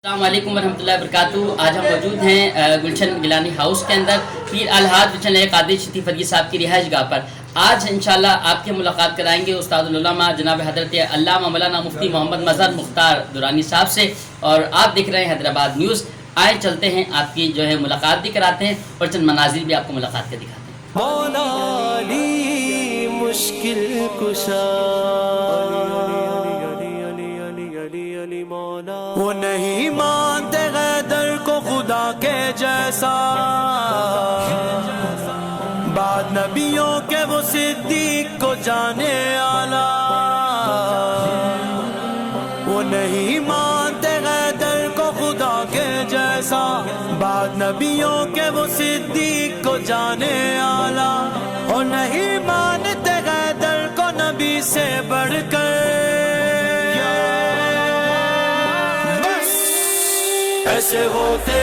السلام علیکم ورحمۃ اللہ وبرکاتہ۔ آج ہم موجود ہیں گلشن گیلانی ہاؤس کے اندر پیر الحاج گلشن قادری چشتی فرگی صاحب کی رہائش گاہ پر۔ آج انشاءاللہ آپ کی ملاقات کرائیں گے استاد العلماء جناب حضرت علامہ مولانا مفتی محمد مظہر مختار درانی صاحب سے، اور آپ دیکھ رہے ہیں حیدرآباد نیوز۔ آئے چلتے ہیں، آپ کی جو ہے ملاقات بھی کراتے ہیں اور چند مناظر بھی آپ کو ملاقات کے دکھاتے ہیں۔ مولا علی مشکل کشا، وہ نہیں مانتے غیدر کو خدا کے جیسا، بعد نبیوں کے وہ صدیق کو جانے آلہ، وہ نہیں مانتے غیدر کو خدا کے جیسا، بعد نبیوں کے وہ صدیق کو جانے آلہ، اور نہیں مانتے غیدر کو نبی سے بڑھ کر، بس ایسے ہوتے